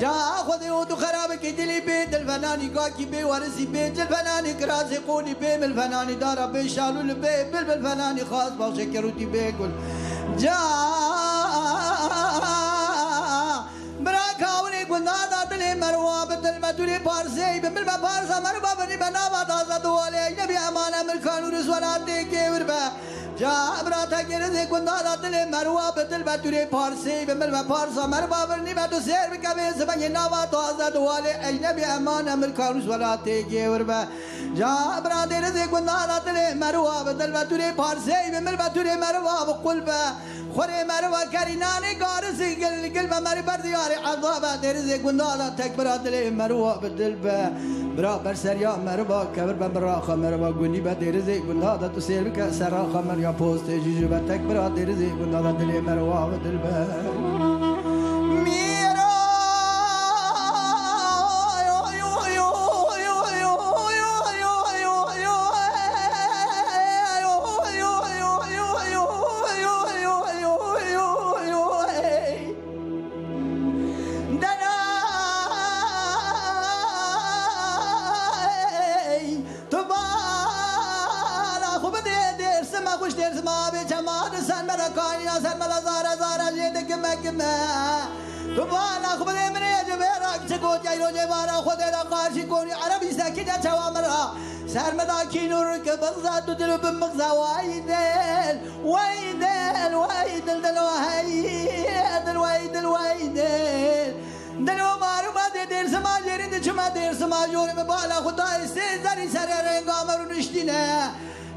جا خودی و تو خراب کی دلی به دل فنانی گاکی به ورسی به دل فنانی کراسی قونی به مل فنانی دارا به شالول به بل فنانی خاص باشه کروتی به گل جا برا کاونی گندار دل مروا به دل مدوری پارسی به مل پارسا مروا بنی بناوا تازه دواله نبی امان امر کانور سوالات که وربا جا برا تا گرزه گندار دل مروا به دل مدوری پارسی به مل پارسا مروا بنی بدو سر بکوی زبان ناوا تازه دواله نبی امان امر کانور سوالات که وربا جا برا درزه گندار دل مروا به دل مدوری پارسی به مل مدوری مروا بقلبه خوری مروا کرینانی گارسی گل به مری بردیار عذاب درزه گندالا تک برا دل مروا بدل به برا بر سریا مروا کبر به براخا مروا گونی به درزه گندالا تو سیل که سراخا مریا پوست جیجو به تک برا درزه گندالا دل مروا بدل به تو بالا خوب من جبرا چگو جایرو جوارا خود را قارشی کنی عربی ساکت چوامرا سرمدا کی نور که بغزاد دل بمغزا وایدل وایدل وایدل دل وایدل وایدل وایدل دلو مارو ما دیر سما جرین چما دیر سما جوری بالا خدا استزاری سر رنگا مرو نشتینه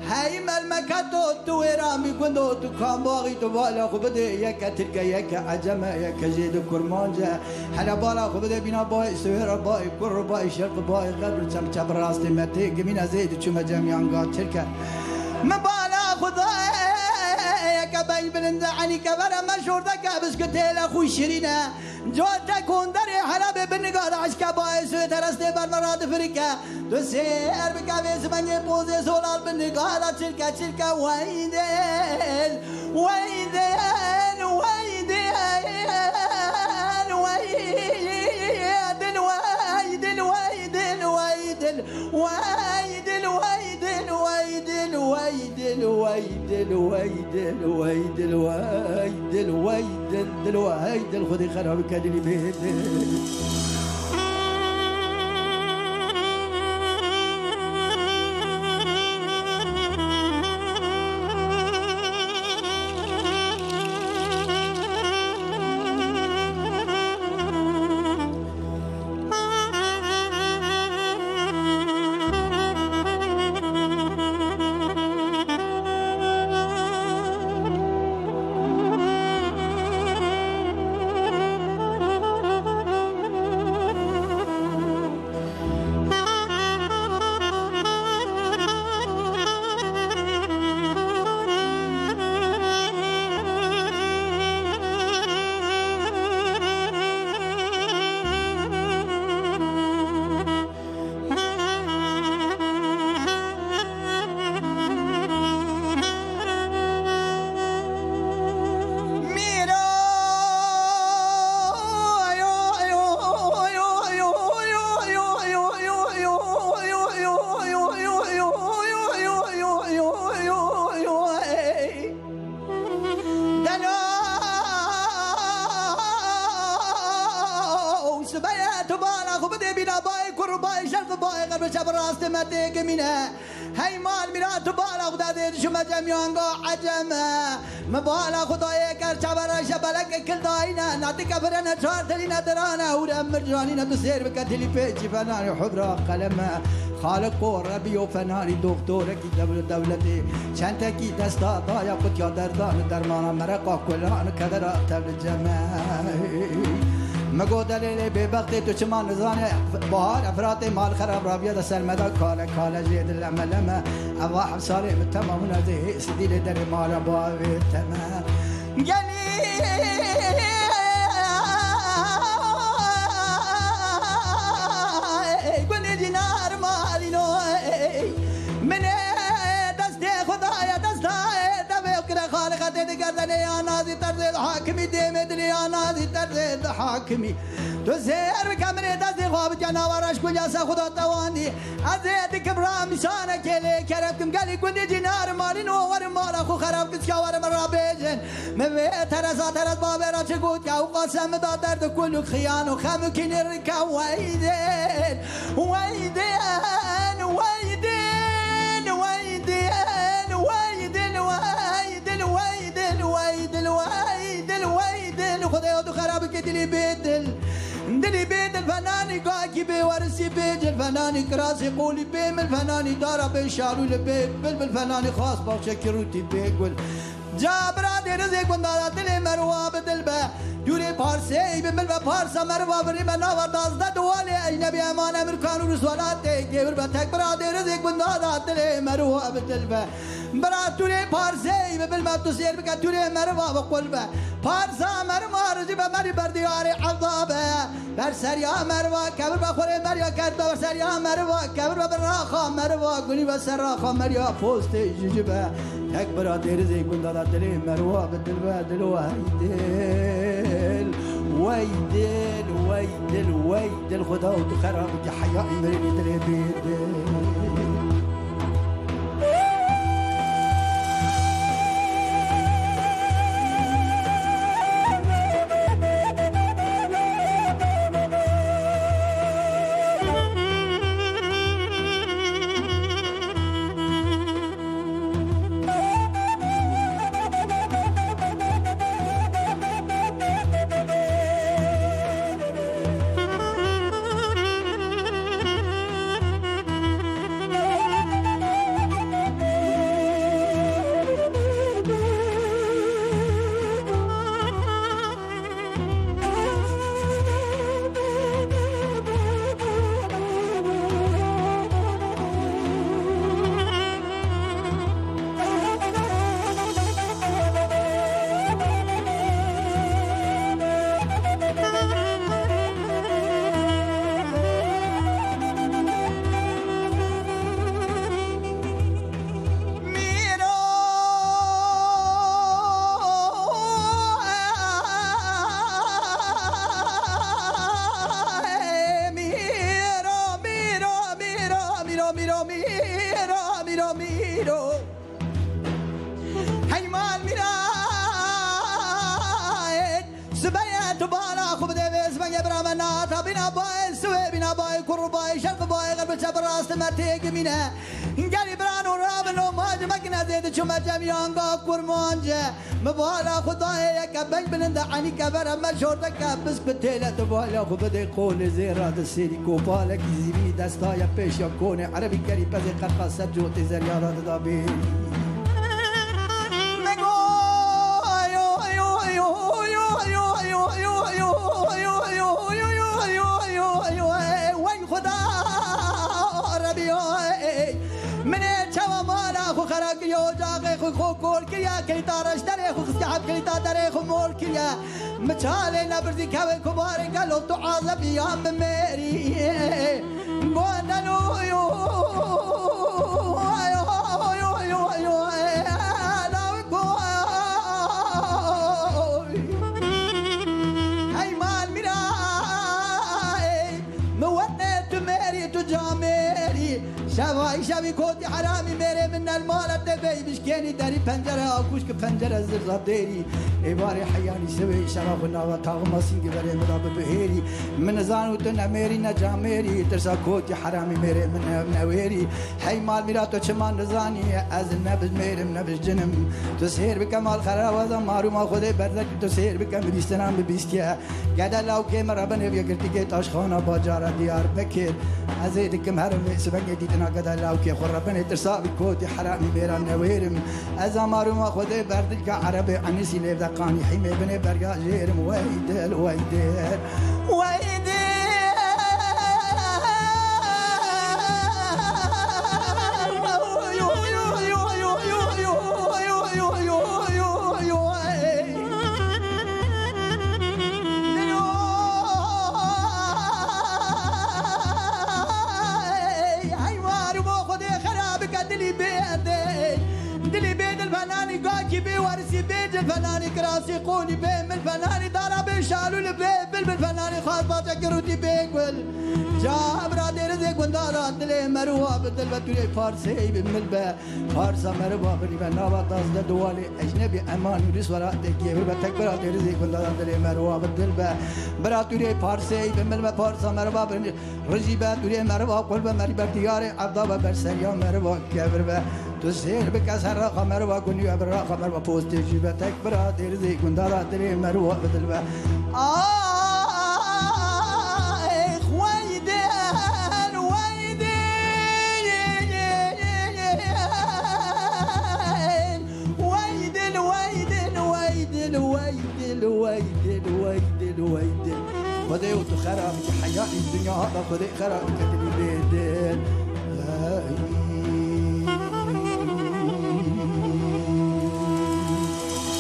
هاي ملمكاتو تو رامي كندو تو كان باغي تو بالا خو بده يك تلقى يك عجمه يك جيد كرمانجه حلا بالا خو بده بينا باي سوير باي كر باي شرق باي غرب چم چم راستي متي جمينا زيد چم جميان قاتلك ما بالا خدا يك باي بلند عني كبر مشهور دك بسكتيل اخو شيرينه جوتا كوندري حلب بنقاد عشكا باي سوي ترستي برمرات فريكا تو سير بكافيس بني بوزي سولار بنقاد تشلكا تشلكا ويدل ويدل ويدل ويدل ويدل ويدل ويدل ويدل ويدل ويدل ويدل ويدل ويدل ويدل ويدل ويدل ويدل خذي خرابك اللي بيدل هاي مال میرا تو بالا خدا دیر شما جمیانگا عجمه مبالا خدای کر چبرا شبلک کل داینا ناتی کفرنا چار تلینا درانه هورا مرجانینا تو سیر بکتلی پیچی فنانی حبرا قلمه خالق و ربی و فنانی دکتورکی دولتی چندکی دستا دایا قطیا دردان درمانا مرقا کلان کدرا تبل جمعه مگو دلیل به وقت تو چما نزانه بهار افراد مال خراب رابیه در سرمدا کالا جید العملمه اواحب سالم تمام نزه سدیل در مال باوی تمام گلی گلی دینار مالینو من دست خدای دست دبه کر خالق دید گردن یا ناز نازي ترزي الحاكمي ديم دنيا نازي ترزي الحاكمي تزير بكامري دازي غاب جناورش كل جاسا خدا تواني أزيد كبرام شانك يلي كربكم قالي كل جنار مالي نور مالا خو خراب كسكا ور مرا بيجن مبي ترزا ترز بابرا چقود يا وقاسم دا درد كل خيان وخم كنركا ويدين ويدين ويدين ويدين ويدين ويدين ويدين ويدين ويدين ويدين خدي ودو خرابك دلي بيدل دلي بيدل فناني قاكي بي ورسي بيجل فناني كراسي قولي بي من فناني دارا بي شارو لبي بالفناني خاص باشكروتي بيقول جابرا دي رزق بندادا دلي مروا بدلبه يوري بارسي بملبه بارسا مروا بري مناوا دازدا دوالي اجنبي امان امريكان ورسولات جيبر بتكبرا دي رزق بندادا دلي مروا بدلبه برا توري بارسي بملبه تسير بك توري مروا بقلبه بارسا مروا رجبه مري بردياري عذابه برسر يا مروا كبر بخوري مريا كرده برسر يا مروا كبر براخا مروا قولي بسراخا مريا بوستي جيجبه تكبرا دي رزق بندادا دلي مروا بدلبه دلو هيدل ويدل ويدل ويدل خدا وتخرب حياء مريني دلي بيدل مبالا خدايا كبن بلند عني كبر اما شورتك بس بتيلا تبالا خو بدي قول زيرات السيدي كوبالك زيبي دستايا بيش يكوني عربي كري بزي قرقا سجوتي زريارات دابي وين خدا ربي من چوا مالا خو خرق یو جاغ خو کول کیا کلیتارش داره خو خسکحب کلیتا داره خو مول کیا مچاله نبردی کوه کباره گلو تو عذب یام میری گوندلو یو شوای شوی کوتی حرامی میره من المال تبی بشکنی داری پنجره آکوش که پنجره زرزاب دیری ایواری حیانی سوی شراب ناوا تاغماسینگی بره مداب بهیری من زانو تو نمیری نجامیری ترسا کوتی حرامی میره من نویری حی مال میرا تو چمان رزانی از نبز میرم نبز جنم تو سیر بکمال خراوازم مارو ما خوده بردک تو سیر بکم بیستنام ببیستیا گده لاو که مرابنه بیا گرتی که تاشخانه باجارا دیار بکر ازیدکم هرم سبنگی دیتنا قد لاوكي خربني ترصابي كوتي حرامي بيران نويرم ازامارو ما خذي بردك عربي عنسي لي ذقاني حمي بني برقا جيرم ويدل ويدل ويدل دلي بيد الفنان قاكي كي بورسي بيج الفناني كراسي قوني بين الفناني دارا بشالو البيبل بالفناني خاطبة كروتي بيقول جابرا دير زيك وندارا دلي مروه بدل بتولي فارسي بملبا فارسا مروه بني بنابا تصد دوالي اجنبي امان ورس ورا تكي بتكبر دير زيك وندارا دلي مروه بدل برا تولي فارسي بملبا فارسا مروه بني رجيبا تولي مروه قلب مريبا دياري عبدا برسريا مروه كبر تسير بكسر رقم مروه كوني برا مروه بوستي جيبا تكبر دير زيك وندارا دلي مروه بدل الويد خذي وتخرب حياة الدنيا هذا خذي خرب كتلي بيدين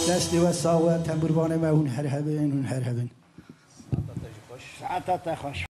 دستي والصوت تنبربان ما ونهرهبن ساعتها تخش